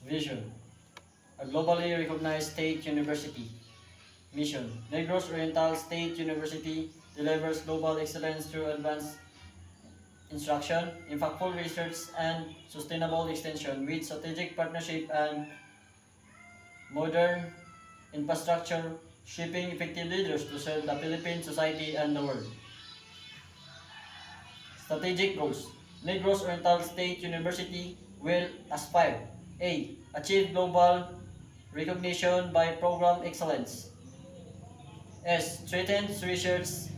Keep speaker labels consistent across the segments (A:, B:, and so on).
A: Vision: a globally recognized state university. Mission: Negros Oriental State University delivers global excellence through advanced instruction, impactful research, and sustainable extension with strategic partnership and modern infrastructure, shaping effective leaders to serve the Philippine society and the world. Strategic goals: Negros Oriental State University will aspire: A. Achieve global recognition by program excellence. S. Strengthens research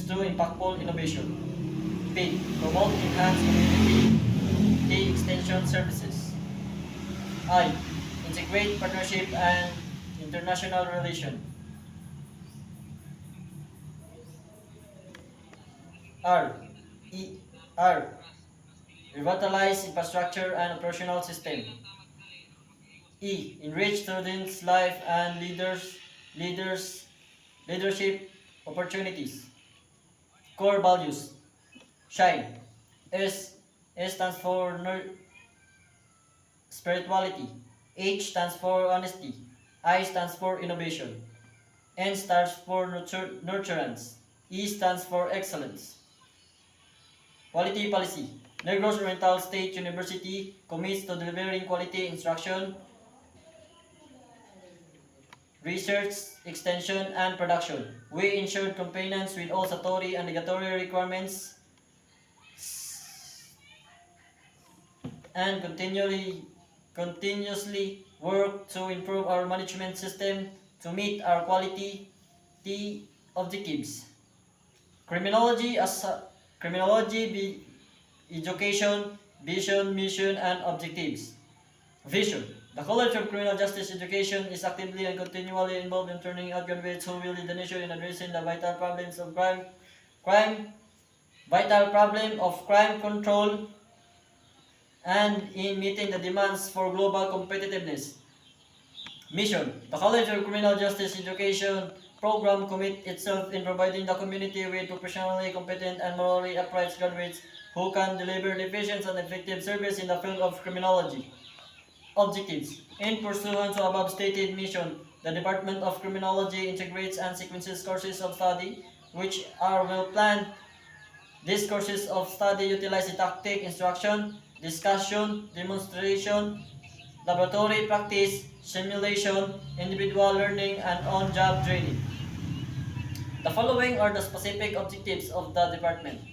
A: through impactful innovation. B. Promote enhanced community extension services. I. Integrate partnership and international relation. R. E. R. Revitalize infrastructure and operational system. E. Enrich students' life and leadership opportunities. Core values: shine. S stands for spirituality. H stands for honesty. I stands for innovation. N stands for nurturance. E stands for excellence. Quality policy: Negros Oriental State University commits to delivering quality instruction, research, extension, and production. We ensure compliance with all statutory and regulatory requirements and continuously work to improve our management system to meet our quality objectives. Criminology education, vision, mission, and objectives. Vision: the College of Criminal Justice Education is actively and continually involved in turning out graduates who will lead the nation in addressing the vital problems of crime control and in meeting the demands for global competitiveness. Mission: the College of Criminal Justice Education program commit itself in providing the community with professionally competent and morally upright graduates who can deliver efficient and effective service in the field of criminology. Objectives: in pursuant to above stated mission, the Department of Criminology integrates and sequences courses of study which are well planned. These courses of study utilize didactic instruction, discussion, demonstration, laboratory practice, simulation, individual learning, and on-job training. The following are the specific objectives of the department.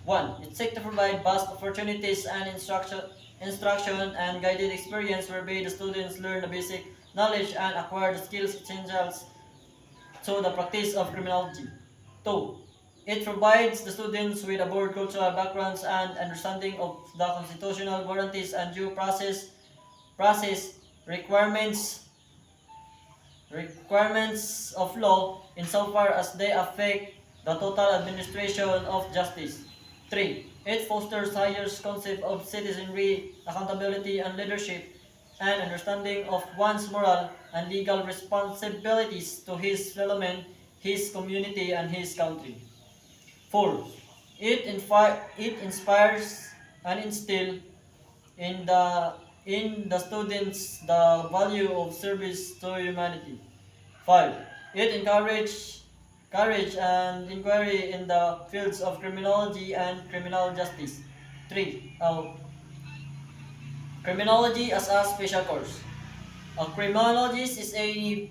A: 1. It seeks to provide vast opportunities and instruction and guided experience whereby the students learn the basic knowledge and acquire the skills essential to the practice of criminology. 2. It provides the students with a broad cultural backgrounds and understanding of the constitutional guarantees and due process requirements of law insofar as they affect the total administration of justice. 3. It fosters higher concept of citizenry, accountability, and leadership, and understanding of one's moral and legal responsibilities to his fellow men, his community, and his country. 4. It inspires and instills in the students the value of service to humanity. 5. It encourages courage and inquiry in the fields of criminology and criminal justice. 3. Criminology as a special course. A criminologist is any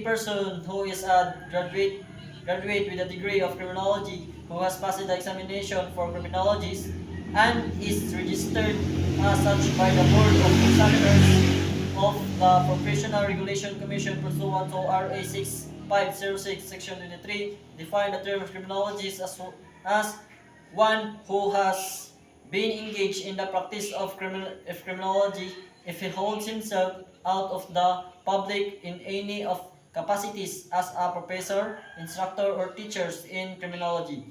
A: person who is a graduate with a degree of criminology who has passed the examination for criminologist and is registered as such by the Board of Examiners of the Professional Regulation Commission pursuant to RA 6506 Section 23, define the term criminologist as one who has been engaged in the practice of criminology if he holds himself out of the public in any of capacities as a professor, instructor, or teachers in criminology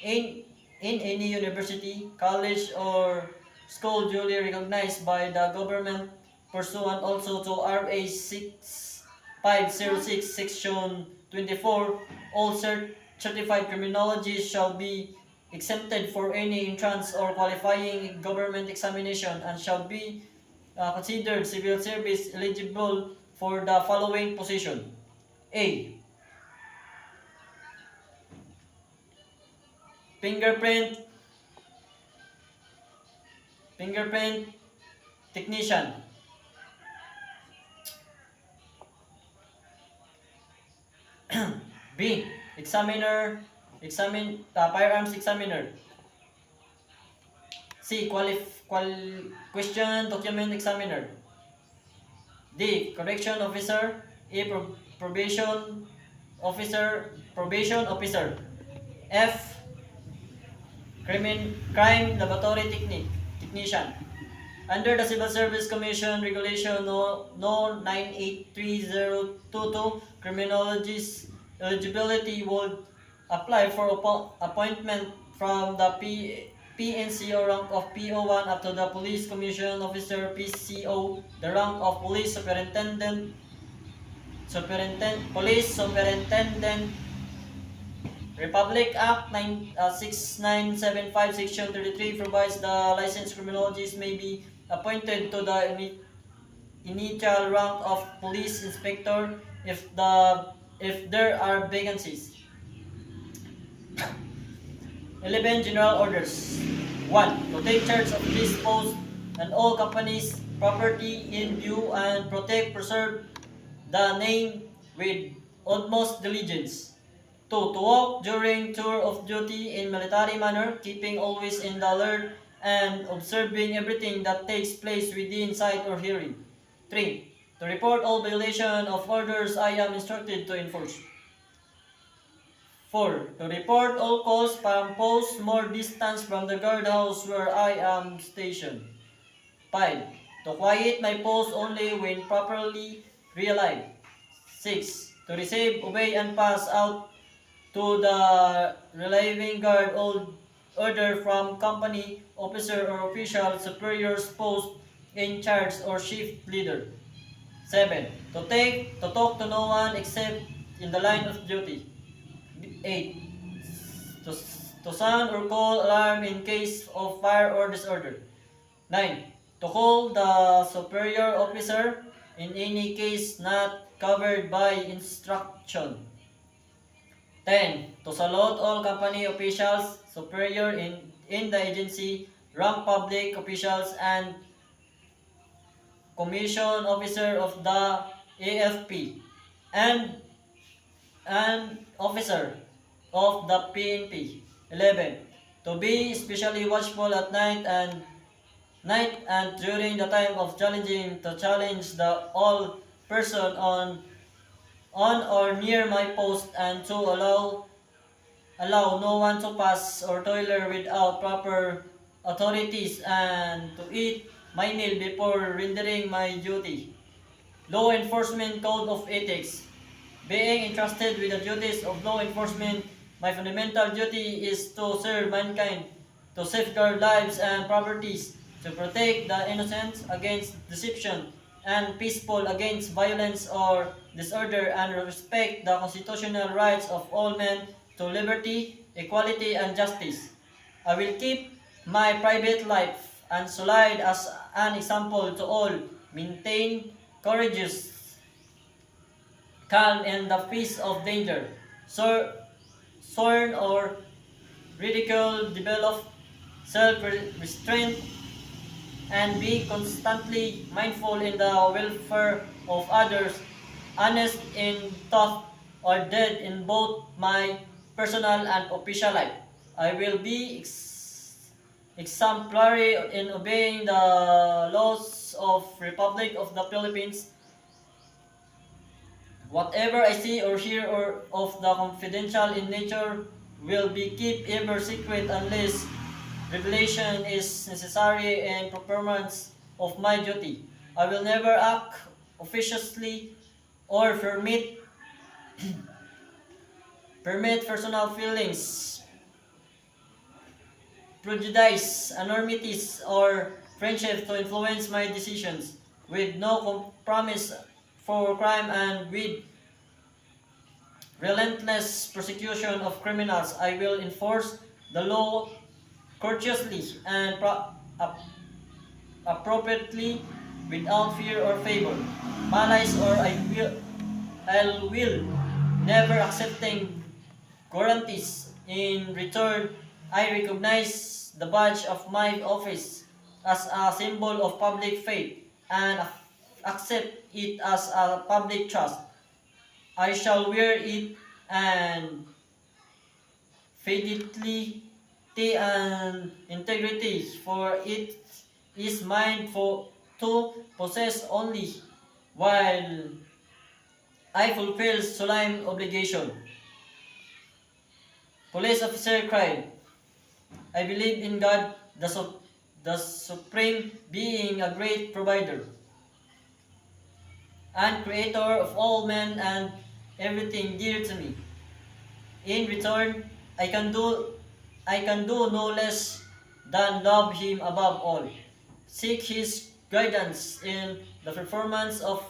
A: in any university, college, or school duly recognized by the government pursuant also to RA 6506 Section 24. All certified criminologists shall be exempted for any entrance or qualifying government examination and shall be considered civil service eligible for the following position? A. Fingerprint technician. B. Firearms examiner. C. Question document examiner. D. Correction officer. E. Probation officer. F. Crime laboratory technician. Under the Civil Service Commission Regulation No. 983022, criminologist eligibility would apply for appointment from the PNCO rank of PO1 up to the Police Commission Officer PCO, the rank of Police Superintendent, Police Superintendent. Republic Act 6975 Section 33 provides the licensed criminologist may be appointed to the initial rank of police inspector if there are vacancies. 11 General Orders. 1. To take charge of this post and all companies, property in view and preserve the name with utmost diligence. 2. To walk during tour of duty in military manner, keeping always in the alert and observing everything that takes place within sight or hearing. 3. To report all violation of orders I am instructed to enforce. 4. To report all calls from posts more distance from the guardhouse where I am stationed. 5. To quiet my post only when properly realized. 6. To receive, obey, and pass out to the relieving guard order from company officer or official superiors post in charge or shift leader. 7. To talk to no one except in the line of duty. 8. To sound or call alarm in case of fire or disorder. 9. To call the superior officer in any case not covered by instruction. 10. To salute all company officials, superior in the agency, rank public officials, and commission officer of the AFP, and officer of the PNP. 11. To be especially watchful at night and during the time of challenge all person on or near my post, and to allow no one to pass or toilet without proper authorities, and to eat my meal before rendering my duty. Law Enforcement Code of Ethics. Being entrusted with the duties of law enforcement, my fundamental duty is to serve mankind, to safeguard lives and properties, to protect the innocent against deception, and peaceful against violence or disorder, and respect the constitutional rights of all men to liberty, equality, and justice. I will keep my private life unsullied as an example to all, maintain courageous, calm in the face of danger, scorn or ridicule, develop self-restraint, and be constantly mindful in the welfare of others, honest in thought or deed in both my personal and official life. I will be exemplary in obeying the laws of Republic of the Philippines. Whatever I see or hear or of the confidential in nature will be kept ever secret unless revelation is necessary in performance of my duty. I will never act officiously or permit personal feelings, prejudice, enormities, or friendship to influence my decisions, with no compromise for crime and with relentless persecution of criminals. I will enforce the law courteously and appropriately, without fear or favor, malice or I will never accepting guarantees. In return, I recognize the badge of my office as a symbol of public faith and accept it as a public trust. I shall wear it and fidelity and integrity, for it is mine for to possess only, while I fulfill solemn obligation. Police officer cried, I believe in God, the supreme being, a great provider and creator of all men and everything dear to me. In return, I can do no less than love him above all, seek his guidance in the performance of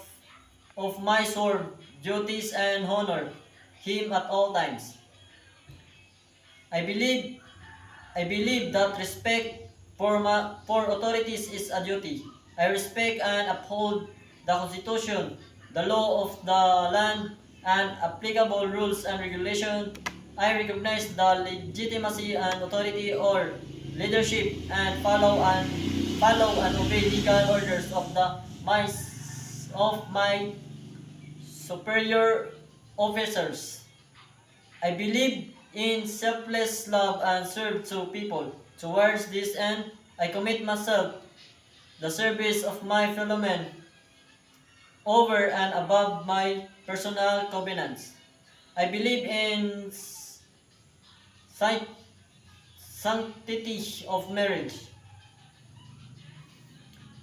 A: my sworn duties and honor him at all times. I believe I believe that respect for authorities is a duty. I respect and uphold the Constitution, the law of the land, and applicable rules and regulations. I recognize the legitimacy and authority or leadership and follow and obey legal orders of my superior officers. I believe in selfless love and serve to people. Towards this end, I commit myself the service of my fellow men over and above my personal covenants. I believe in sanct- sanctity of marriage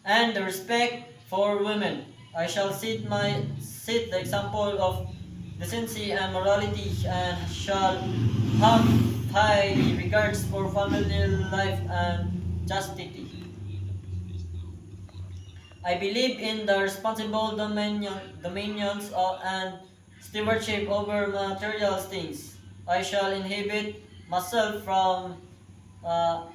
A: and the respect for women. I shall set the example of decency and morality and shall have high regards for family life and chastity. I believe in the responsible dominions and stewardship over material things. I shall inhibit myself from uh,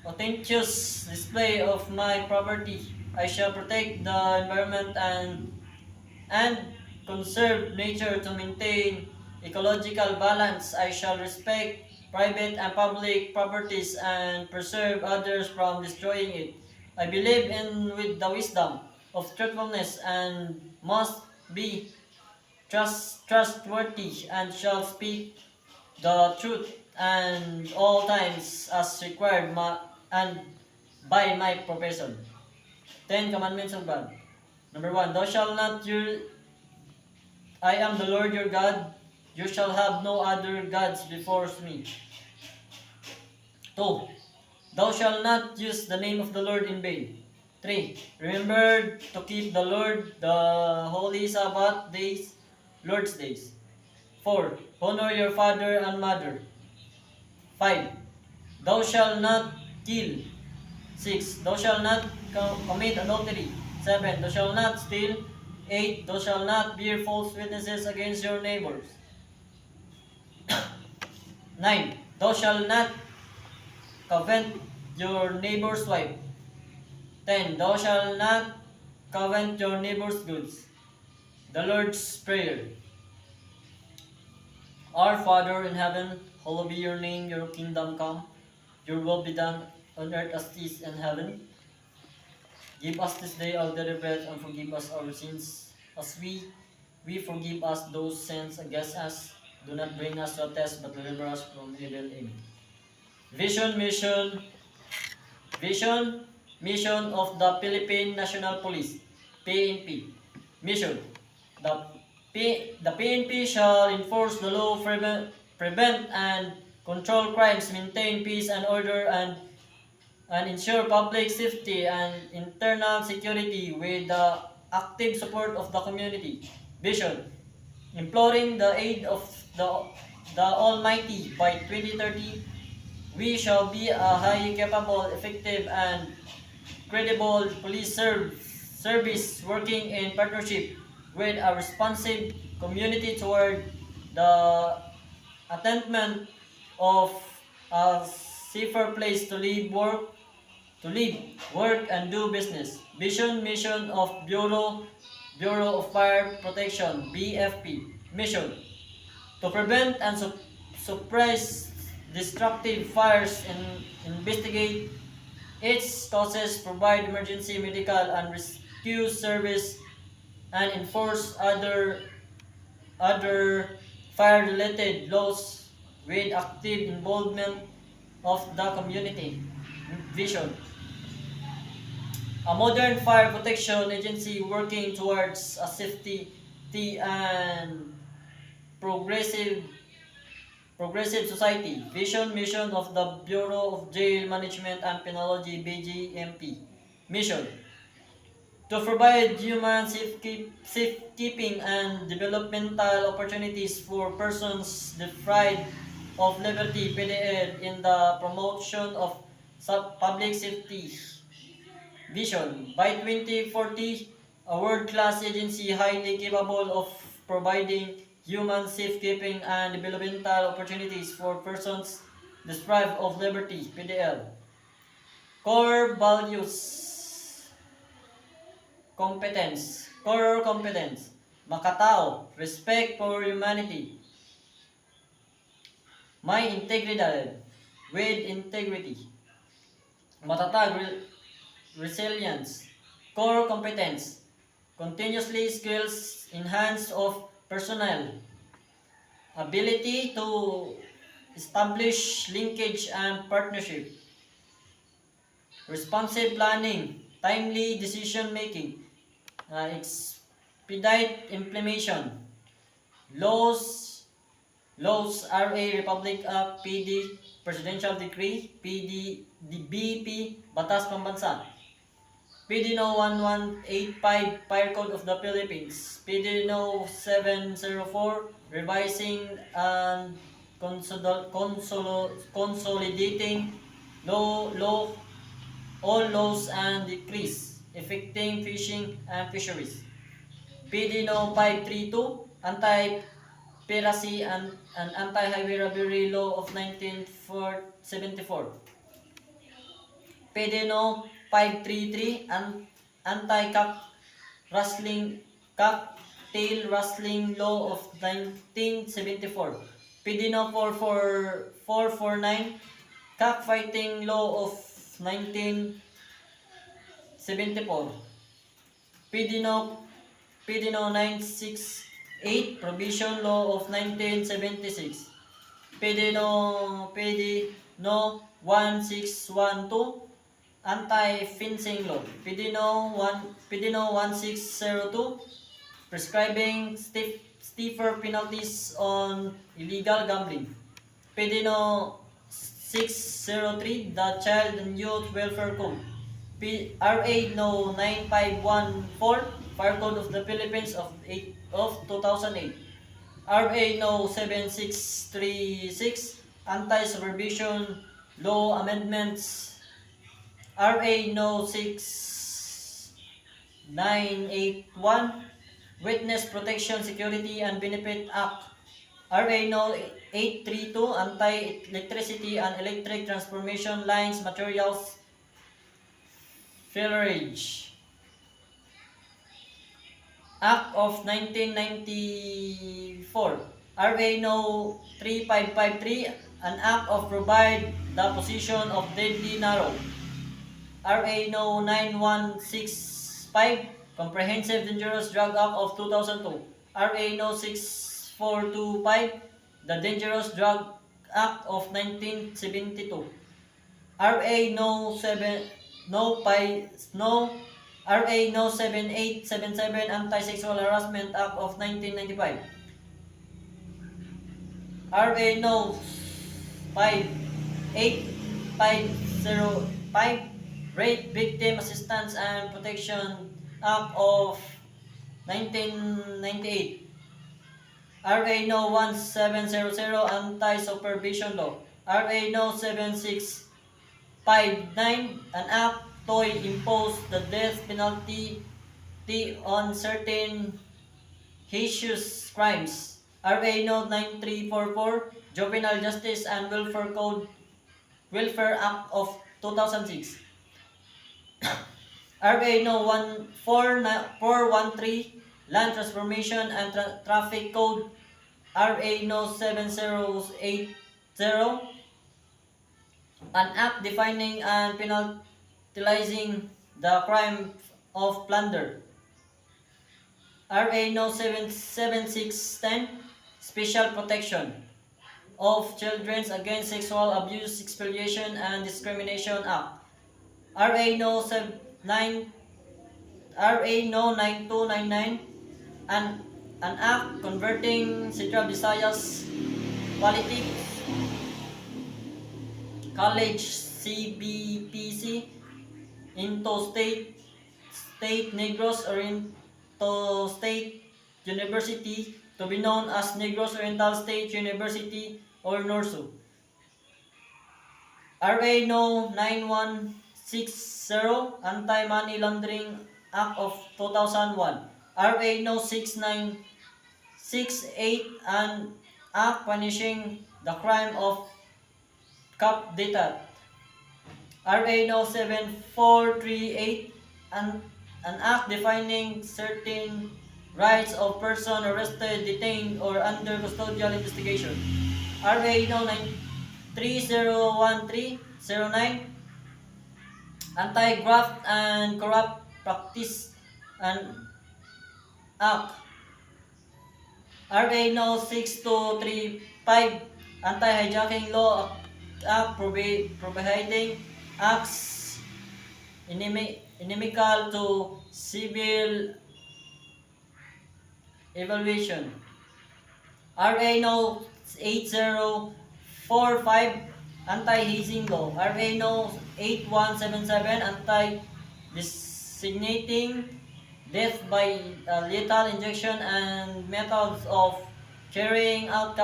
A: audacious display of my property. I shall protect the environment and conserve nature to maintain ecological balance. I shall respect private and public properties and preserve others from destroying it. I believe in with the wisdom of truthfulness and must be trustworthy and shall speak the truth and all times as required and by my profession. 10 Commandments of God. Number 1, thou shalt not I am the Lord your God. You shall have no other gods before me. 2. Thou shalt not use the name of the Lord in vain. 3. Remember to keep the holy Sabbath days, Lord's days. 4. Honor your father and mother. 5. Thou shalt not kill. 6. Thou shalt not commit adultery. 7. Thou shalt not steal. 8. Thou shalt not bear false witnesses against your neighbors. 9. Thou shalt not covet your neighbor's wife. 10. Thou shalt not covet your neighbor's goods. The Lord's Prayer. Our Father in heaven, hallowed be your name, your kingdom come, your will be done on earth as it is in heaven. Give us this day our daily bread and forgive us our sins as we forgive us those sins against us. Do not bring us to a test, but deliver us from evil. Amen. Vision, mission of the Philippine National Police, PNP. Mission. The PNP shall enforce the law, prevent and control crimes, maintain peace and order, and ensure public safety and internal security with the active support of the community. Vision. Imploring the aid of the Almighty by 2030, we shall be a highly capable, effective, and credible police service working in partnership with a responsive community toward the attainment of a safer place to live, work, to live, work, and do business. Vision, mission of Bureau of Fire Protection, BFP. Mission, to prevent and suppress destructive fires and investigate its causes, provide emergency medical and rescue service, and enforce other fire-related laws with active involvement of the community. Vision, a modern fire protection agency working towards a safety and progressive society. Vision, mission of the Bureau of Jail Management and Penology, BJMP. Mission, to provide human safekeeping and developmental opportunities for persons deprived of liberty, PDL, in the promotion of public safety. Vision, by 2040, a world-class agency highly capable of providing human safekeeping and developmental opportunities for persons deprived of liberty, PDL. Core values, competence, core competence, makatao, respect for humanity, may integridad, with integrity, matatag, resilience, core competence, continuously skills enhanced of personnel, ability to establish linkage and partnership, responsive planning, timely decision making, expedite implementation, laws RA Republic Act PD Presidential Decree PD BP Batas Pambansa, PD No 1185 Fire Code of the Philippines, PD No 704 Revising and consolidating law all laws and decrees affecting fishing and fisheries, PD No 532 Anti-Piracy and Anti-Highway Robbery Law of 1974, PD No 533 Cocktail Rustling Law of 1974, PD No 449 Cockfighting Law of 1974, PD No 968 Provision Law of 1976, PD No 1612 Anti-Fencing Law, PD No 1602 Prescribing stiffer penalties on illegal gambling, PD No 603 The Child and Youth Welfare Code, RA No 9514 Fire Code of the Philippines of 2008, RA No 7636 Anti-Supervision Law Amendments, RA No 6981 Witness Protection, Security and Benefit Act, RA No 832 Anti-Electricity and Electric Transformation Lines Materials Fillerage, Act of 1994, RA No 3553 an act of provide the position of deadly narrow, RA No 9165 Comprehensive Dangerous Drug Act of 2002, RA No 6425 the Dangerous Drug Act of 1972, RA No 7877 Anti-Sexual Harassment Act of 1995, RA No 58505 Rape Victim Assistance and Protection Act of 1998, RA No 1700 Anti-Supervision Law, RA No 7659 an act to impose the death penalty on certain heinous crimes, RA No 9344 Juvenile Justice and Welfare Act of 2006, RA No. 413, Land Transformation and Traffic Code. RA No. 7080, an act defining and penalizing the crime of plunder. RA No. 7610, Special Protection of Children Against Sexual Abuse, Expoliation, and Discrimination Act. RA No. 9299, an act converting Central Visayas Politics College CBPC into State Negros Oriental State University, to be known as Negros Oriental State University or NORSU. RA No. 9160, Anti-Money Laundering Act of 2001. RA No. 6968, an act punishing the crime of cap data. RA No. 7438, an act defining certain rights of person arrested, detained, or under custodial investigation. RA No. 301309, Anti-Graft and Corrupt Practice and Act. RA No. 6235, Anti-Hijacking Law Act, providing acts inimical to civil evaluation. RA No. 8045, Anti-Hazing Law. RA No. 8177, Anti-Designating Death by Lethal Injection and Methods of Carrying Out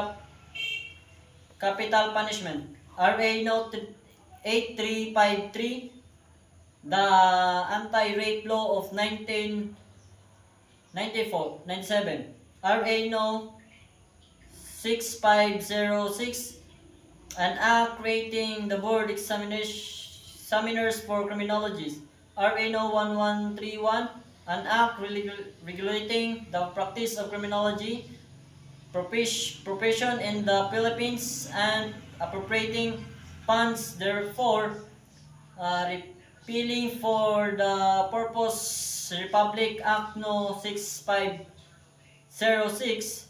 A: Capital Punishment. RA No. 8353, the Anti-Rape Law of 1997. RA No. 6506, an act creating the board examiners for criminologists. RA No. 1131, an act regulating the practice of criminology profession in the Philippines and appropriating funds therefore, repealing for the purpose Republic Act No. 6506,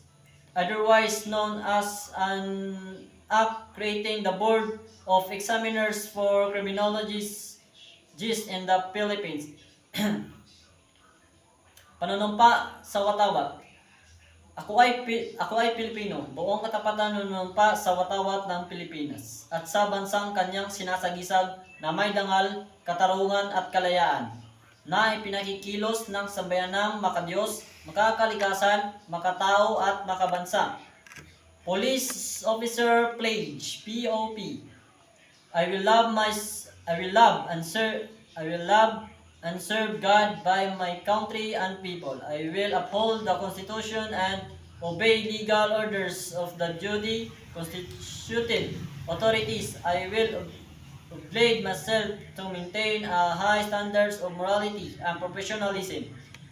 A: otherwise known as an act creating the Board of Examiners for Criminologists in the Philippines. Panunumpa sa watawat. Ako ay Pilipino, buong katapatan nanunumpa sa watawat ng Pilipinas at sa bansang kanyang sinasagisag na may dangal, katarungan at kalayaan, na ipinakikilos ng sambayanang makadiyos, makakalikasan, makatao at makabansa. Police Officer Pledge, POP. I will love and serve God by my country and people. I will uphold the Constitution and obey legal orders of the duly constituted authorities. I will oblige myself to maintain a high standards of morality and professionalism.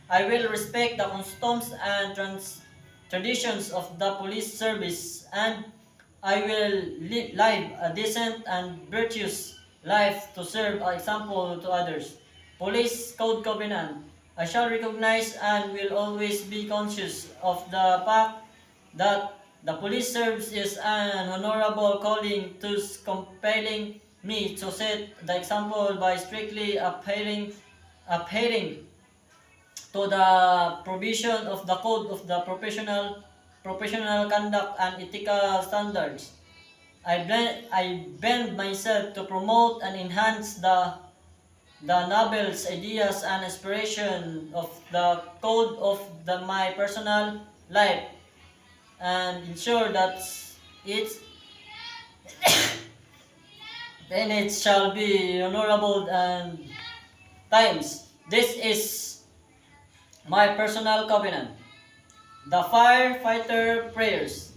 A: I will respect the customs and traditions of the police service, and I will live a decent and virtuous life to serve an example to others. Police Code Covenant. I shall recognize and will always be conscious of the fact that the police service is an honorable calling, thus compelling me to set the example by strictly adhering to the provision of the Code of the Professional Conduct and Ethical Standards. I bend myself to promote and enhance the novels, ideas, and inspiration of the code of my personal life, and ensure that it then it shall be honorable and times. This is my personal covenant. The firefighter prayers.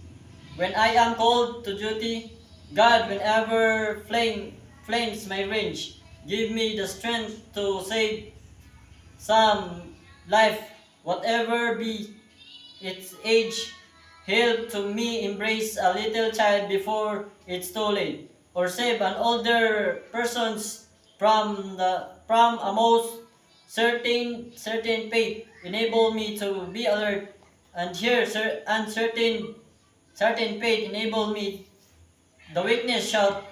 A: When I am called to duty, God, whenever flames may range, Give me the strength to save some life, whatever be its age. Help to me embrace a little child before it's too late, or save an older persons from a most certain fate. Enable me to be alert and hear certain fate. Enable me the weakness shout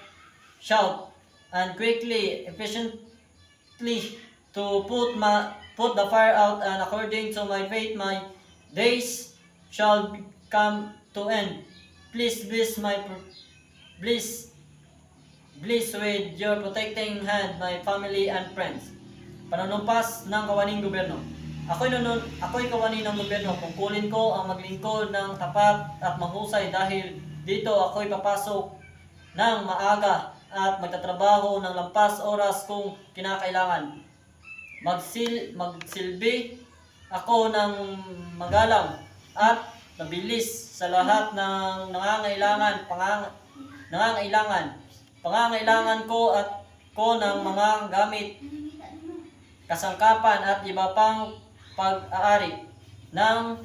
A: and quickly efficiently to put the fire out, and according to my faith my days shall come to end. Please bless bless with your protecting hand my family and friends. Panunumpas ng kawaning gobyerno. Ako'y kawani ng gobyerno. Pungkulin ko ang maglingkod ng tapat at mahusay, dahil dito ako'y papasok ng maaga at magtatrabaho ng lampas oras kung kinakailangan. Magsilbi ako ng magalang at mabilis sa lahat ng pangangailangan ko ng mga gamit, kasangkapan at iba pang pag-aari ng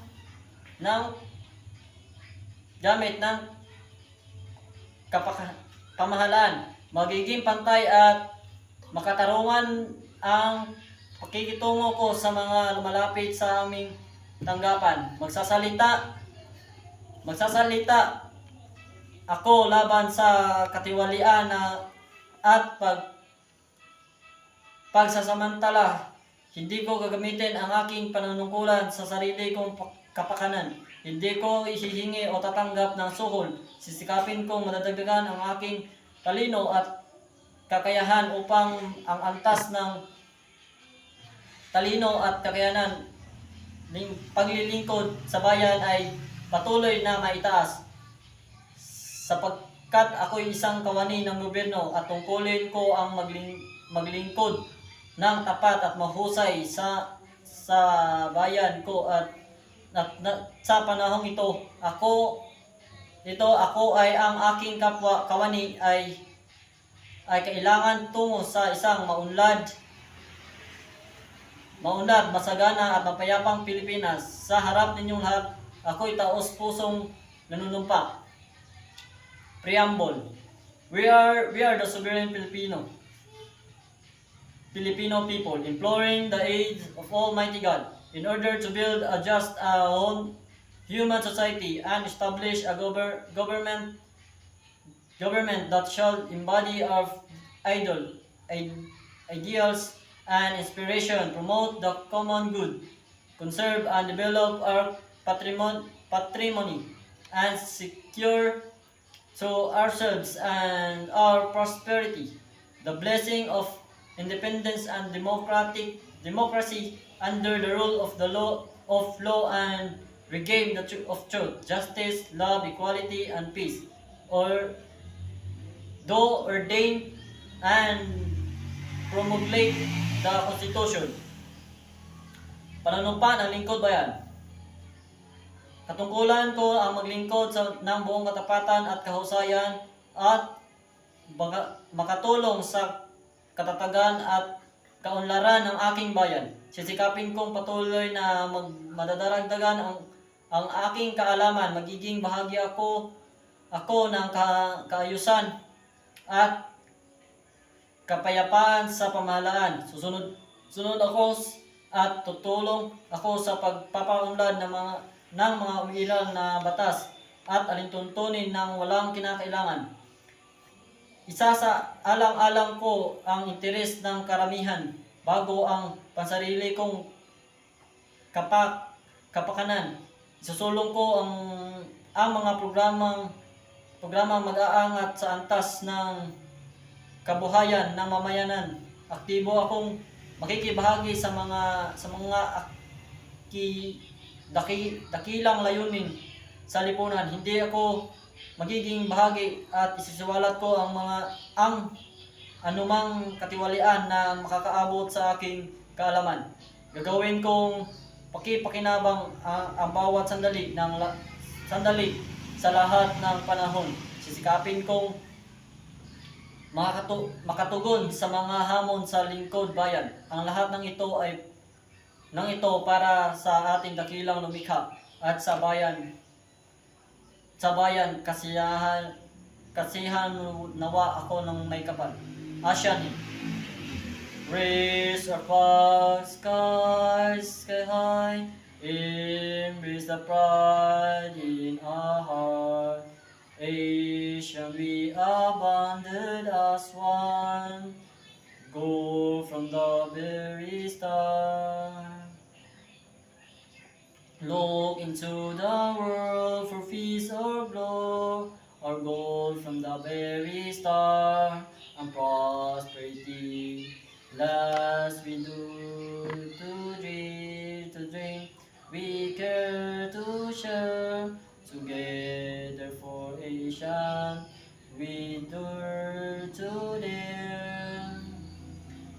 A: gamit ng pamahalaan. Magiging pantay at makatarungan ang pakikitungo ko sa mga lumalapit sa aming tanggapan. Magsasalita ako laban sa katiwalian at pagsasamantala. Hindi ko gagamitin ang aking panunungkulan sa sarili kong kapakanan. Hindi ko ihihingi o tatanggap ng suhol. Sisikapin kong madadagdagan ang aking talino at kakayahan upang ang antas ng talino at kakayanan ng paglilingkod sa bayan ay patuloy na maitaas. Sapagkat ako'y isang kawani ng gobyerno at tungkulin ko ang maglingkod ng tapat at mahusay sa bayan ko, at sa panahong ito ako ay ang aking kapwa kawani ay kailangan tungo sa isang maunlad, masagana at mapayapang Pilipinas. Sa harap ninyong lahat, ako'y taos-pusong nanunumpa. Preamble. We are the sovereign Filipino people, imploring the aid of Almighty God in order to build a just human society and establish a government that shall embody our ideals and inspiration, promote the common good, conserve and develop our patrimony, and secure to ourselves and our prosperity the blessing of independence and democracy under the rule of the law, and regain the of truth, justice, love, equality, and peace, or though ordain and promulgate the Constitution. Panunumpa ng lingkod bayan. Katungkulan ko ang maglingkod ng buong katapatan at kahusayan at makatulong sa katatagan at kaunlaran ng aking bayan. Sisikapin kong patuloy na madadaragdagan ang aking kaalaman. Magiging bahagi ako ng kaayusan at kapayapaan sa pamahalaan. Sunod ako at tutulong ako sa pagpapaunlad ng mga umiiral na batas at alintuntunin ng walang kinakailangan. Isa sa alang-alang ko ang interes ng karamihan bago ang pansarili kong kapakanan. Isusulong ko ang mga programang mag-aangat sa antas ng kabuhayan ng mamayanan. Aktibo akong makikibahagi sa mga dakilang layunin sa lipunan. Hindi ako magiging bahagi at isisiwalat ko ang anumang katiwalian na makakaabot sa aking kaalaman. Gagawin kong pakipakinabang ang bawat sandali sa lahat ng panahon. Sisikapin kong makatugon sa mga hamon sa lingkod bayan. Ang lahat ng ito para sa ating dakilang lumikha at sa bayan kasihan nawa ako ng may kapal. Asian hymn. Raise our flag, skies sky high, embrace the pride in our heart. Asian we are bonded as one, go from the very start. Look into the world for peace or blow, our goal from the very start, and prosperity. Last we do to dream, we care to share, together for Asian, we endure to dare.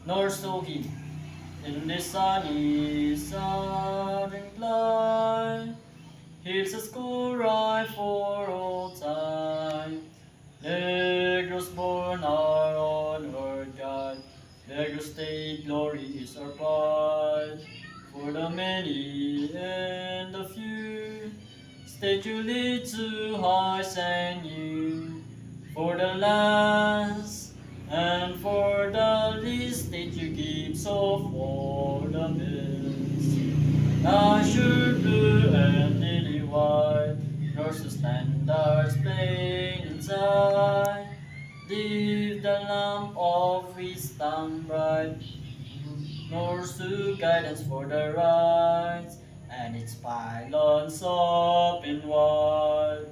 A: North to him, in the sunny southern clime, here's a school right for all time. Negros born our honored God, Negros state glory is our pride. For the many and the few, state you lead to heights and you. For the lands and for the least, state you give so for the best. Azure blue and lily white, yours the standards plain inside. Leave the lamp of wisdom bright, North to guidance for the right, and its pylons up in wide.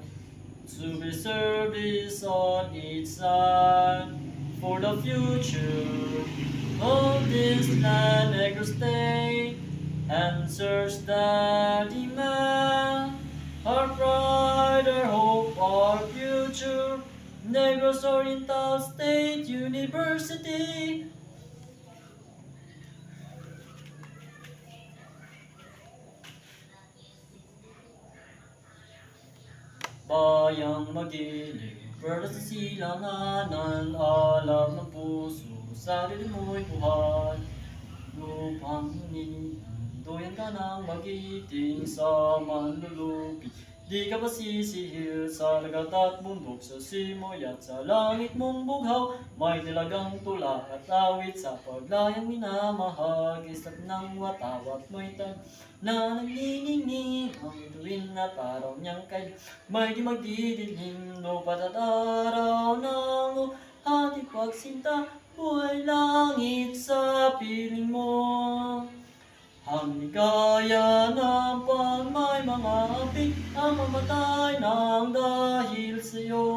A: To be service on each side, for the future of this land, Negro state answers the demand. Our pride, our hope, our future, Negros Oriental State University. Bayang magiling, pero sa silanganan, alam ng puso, sarili mo'y buhay. Lupang doyan ka ng magiting sa manlulupi. Di ka masisihil sa lagat at bundok, sa simoy at sa langit mong bughaw. May nilagang tula at awit sa paglayang minamahal, kislap ng watawat mo'y tan na nagniningning ang tuwin at araw niyang kay may di magdidilim, lupat at araw ng ating pagsinta, buhay langit sa piling mo. Ang ligaya ng pag may mga api ang mamatay ng dahil sa iyo.